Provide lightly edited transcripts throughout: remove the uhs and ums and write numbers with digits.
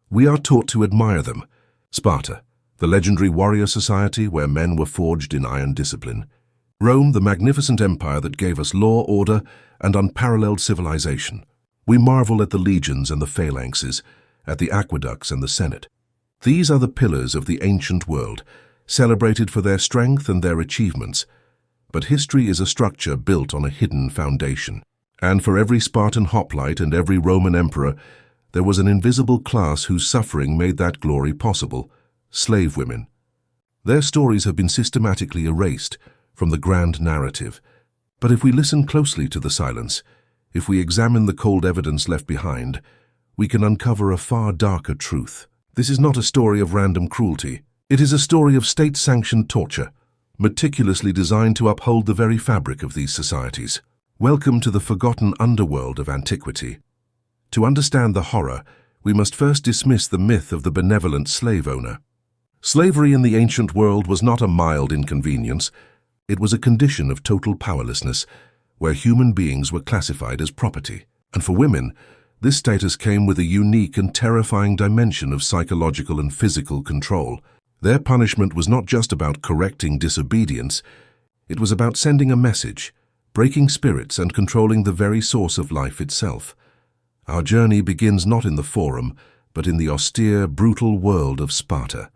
We are taught to admire them. Sparta, the legendary warrior society where men were forged in iron discipline. Rome, the magnificent empire that gave us law, order, and unparalleled civilization. We marvel at the legions and the phalanxes, at the aqueducts and the Senate. These are the pillars of the ancient world, celebrated for their strength and their achievements. But history is a structure built on a hidden foundation. And for every Spartan hoplite and every Roman emperor, there was an invisible class whose suffering made that glory possible: slave women. Their stories have been systematically erased from the grand narrative. But if we listen closely to the silence, if we examine the cold evidence left behind, we can uncover a far darker truth. This is not a story of random cruelty. It is a story of state-sanctioned torture, meticulously designed to uphold the very fabric of these societies. Welcome to the forgotten underworld of antiquity. To understand the horror, we must first dismiss the myth of the benevolent slave owner. Slavery in the ancient world was not a mild inconvenience. It was a condition of total powerlessness, where human beings were classified as property. And for women, this status came with a unique and terrifying dimension of psychological and physical control. Their punishment was not just about correcting disobedience, it was about sending a message, breaking spirits and controlling the very source of life itself. Our journey begins not in the forum, but in the austere, brutal world of Sparta.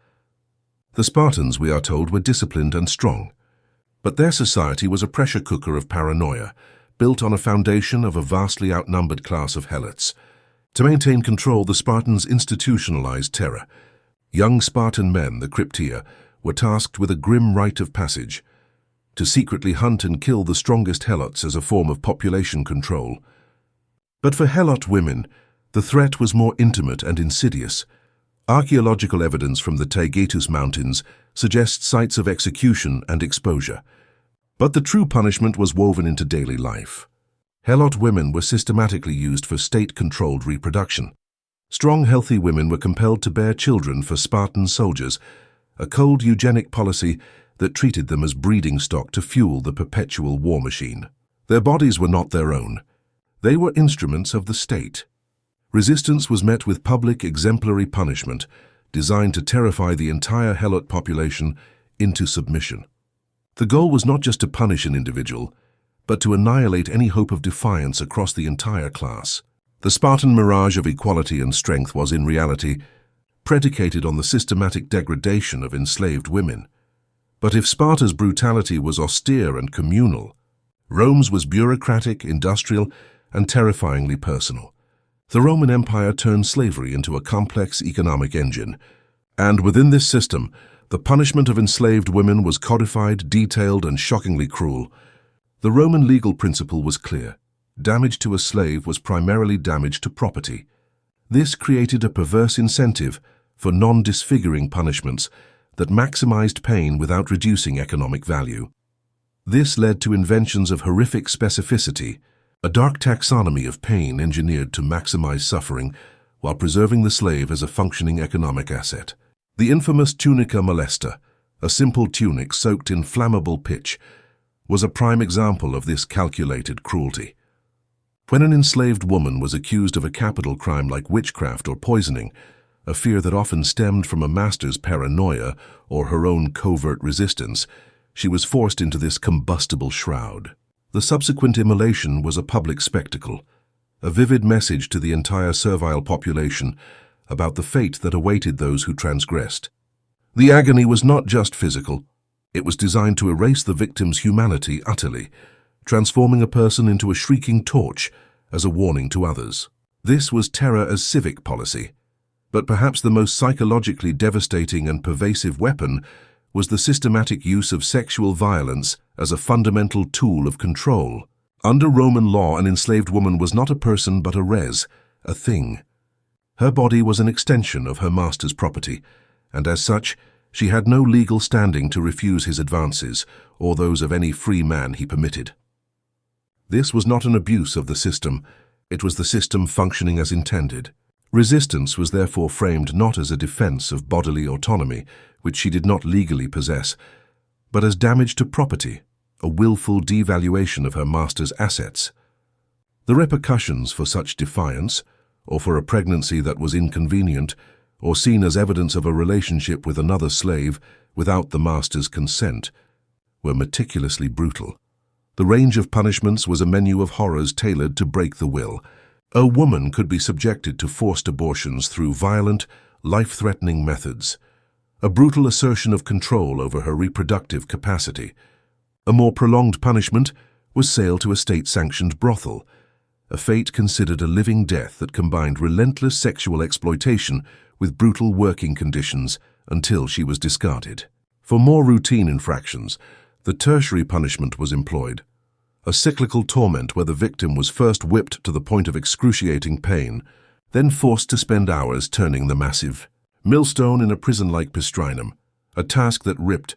The Spartans, we are told, were disciplined and strong. But their society was a pressure cooker of paranoia, built on a foundation of a vastly outnumbered class of helots. To maintain control, the Spartans institutionalized terror. Young Spartan men, the Cryptia, were tasked with a grim rite of passage, to secretly hunt and kill the strongest helots as a form of population control. But for helot women, the threat was more intimate and insidious. Archaeological evidence from the Taygetus Mountains suggests sites of execution and exposure. But the true punishment was woven into daily life. Helot women were systematically used for state-controlled reproduction. Strong, healthy women were compelled to bear children for Spartan soldiers, a cold eugenic policy that treated them as breeding stock to fuel the perpetual war machine. Their bodies were not their own. They were instruments of the state. Resistance was met with public exemplary punishment, designed to terrify the entire helot population into submission. The goal was not just to punish an individual, but to annihilate any hope of defiance across the entire class. The Spartan mirage of equality and strength was, in reality, predicated on the systematic degradation of enslaved women. But if Sparta's brutality was austere and communal, Rome's was bureaucratic, industrial, and terrifyingly personal. The Roman Empire turned slavery into a complex economic engine, and within this system, the punishment of enslaved women was codified, detailed, and shockingly cruel. The Roman legal principle was clear. Damage to a slave was primarily damage to property. This created a perverse incentive for non-disfiguring punishments that maximized pain without reducing economic value. This led to inventions of horrific specificity, a dark taxonomy of pain engineered to maximize suffering while preserving the slave as a functioning economic asset. The infamous tunica molesta, a simple tunic soaked in flammable pitch, was a prime example of this calculated cruelty. When an enslaved woman was accused of a capital crime like witchcraft or poisoning, a fear that often stemmed from a master's paranoia or her own covert resistance, she was forced into this combustible shroud. The subsequent immolation was a public spectacle, a vivid message to the entire servile population about the fate that awaited those who transgressed. The agony was not just physical. It was designed to erase the victim's humanity utterly, transforming a person into a shrieking torch as a warning to others. This was terror as civic policy. But perhaps the most psychologically devastating and pervasive weapon was the systematic use of sexual violence as a fundamental tool of control. Under Roman law, an enslaved woman was not a person but a res, a thing. Her body was an extension of her master's property, and as such, she had no legal standing to refuse his advances or those of any free man he permitted. This was not an abuse of the system, it was the system functioning as intended. Resistance was therefore framed not as a defense of bodily autonomy, which she did not legally possess, but as damage to property, a willful devaluation of her master's assets. The repercussions for such defiance, or for a pregnancy that was inconvenient, or seen as evidence of a relationship with another slave without the master's consent, were meticulously brutal. The range of punishments was a menu of horrors tailored to break the will. A woman could be subjected to forced abortions through violent, life-threatening methods, a brutal assertion of control over her reproductive capacity. A more prolonged punishment was sale to a state-sanctioned brothel, a fate considered a living death that combined relentless sexual exploitation with brutal working conditions until she was discarded. For more routine infractions, the tertiary punishment was employed, a cyclical torment where the victim was first whipped to the point of excruciating pain, then forced to spend hours turning the massive millstone in a prison-like pistrinum, a task that ripped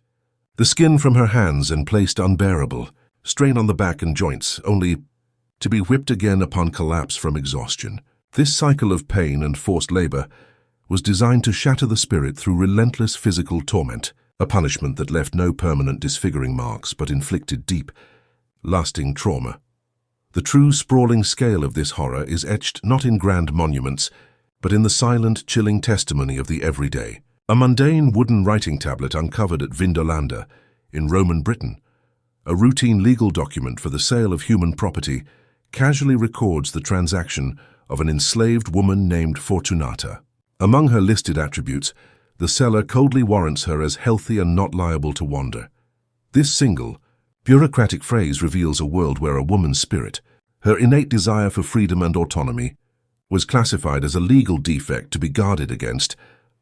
the skin from her hands and placed unbearable strain on the back and joints, only to be whipped again upon collapse from exhaustion. This cycle of pain and forced labor was designed to shatter the spirit through relentless physical torment, a punishment that left no permanent disfiguring marks but inflicted deep, lasting trauma. The true sprawling scale of this horror is etched not in grand monuments, but in the silent, chilling testimony of the everyday. A mundane wooden writing tablet uncovered at Vindolanda, in Roman Britain, a routine legal document for the sale of human property, casually records the transaction of an enslaved woman named Fortunata. Among her listed attributes, the seller coldly warrants her as healthy and not liable to wander. This single, bureaucratic phrase reveals a world where a woman's spirit, her innate desire for freedom and autonomy, was classified as a legal defect to be guarded against,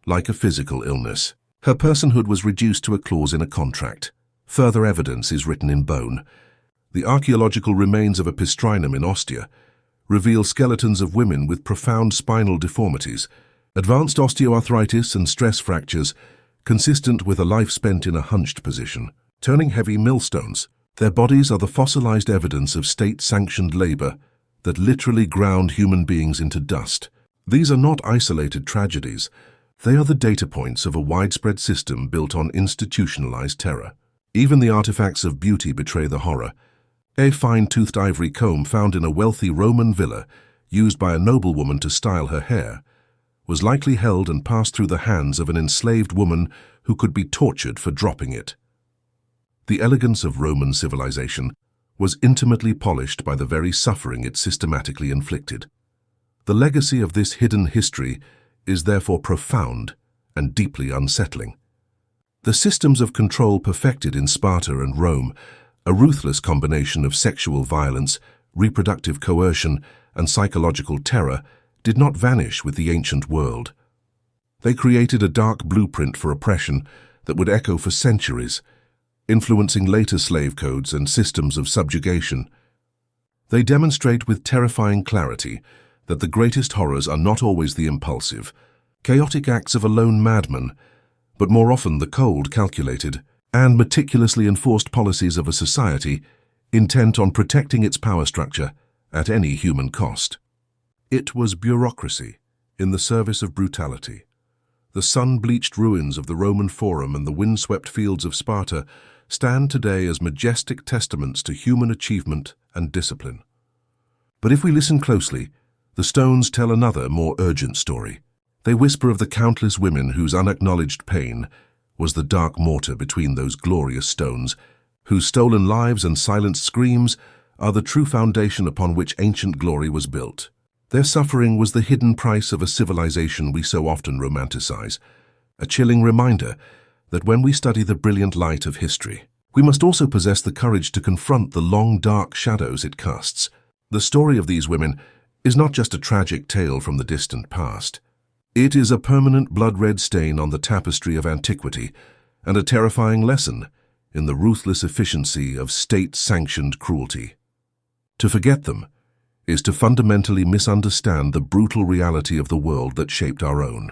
like a physical illness. Her personhood was reduced to a clause in a contract. Further evidence is written in bone. The archaeological remains of a pistrinum in Ostia reveal skeletons of women with profound spinal deformities, advanced osteoarthritis and stress fractures consistent with a life spent in a hunched position, turning heavy millstones. Their bodies are the fossilized evidence of state-sanctioned labor that literally ground human beings into dust. These are not isolated tragedies. They are the data points of a widespread system built on institutionalized terror. Even the artifacts of beauty betray the horror. A fine-toothed ivory comb found in a wealthy Roman villa, used by a noblewoman to style her hair, was likely held and passed through the hands of an enslaved woman who could be tortured for dropping it. The elegance of Roman civilization was intimately polished by the very suffering it systematically inflicted. The legacy of this hidden history is therefore profound and deeply unsettling. The systems of control perfected in Sparta and Rome, a ruthless combination of sexual violence, reproductive coercion, and psychological terror, did not vanish with the ancient world. They created a dark blueprint for oppression that would echo for centuries, influencing later slave codes and systems of subjugation. They demonstrate with terrifying clarity that the greatest horrors are not always the impulsive, chaotic acts of a lone madman, but more often the cold, calculated, and meticulously enforced policies of a society intent on protecting its power structure at any human cost. It was bureaucracy in the service of brutality. The sun-bleached ruins of the Roman Forum and the windswept fields of Sparta stand today as majestic testaments to human achievement and discipline. But if we listen closely, the stones tell another, more urgent story. They whisper of the countless women whose unacknowledged pain was the dark mortar between those glorious stones, whose stolen lives and silenced screams are the true foundation upon which ancient glory was built. Their suffering was the hidden price of a civilization we so often romanticize, a chilling reminder that when we study the brilliant light of history, we must also possess the courage to confront the long, dark shadows it casts. The story of these women is not just a tragic tale from the distant past. It is a permanent blood-red stain on the tapestry of antiquity and a terrifying lesson in the ruthless efficiency of state-sanctioned cruelty. To forget them is to fundamentally misunderstand the brutal reality of the world that shaped our own.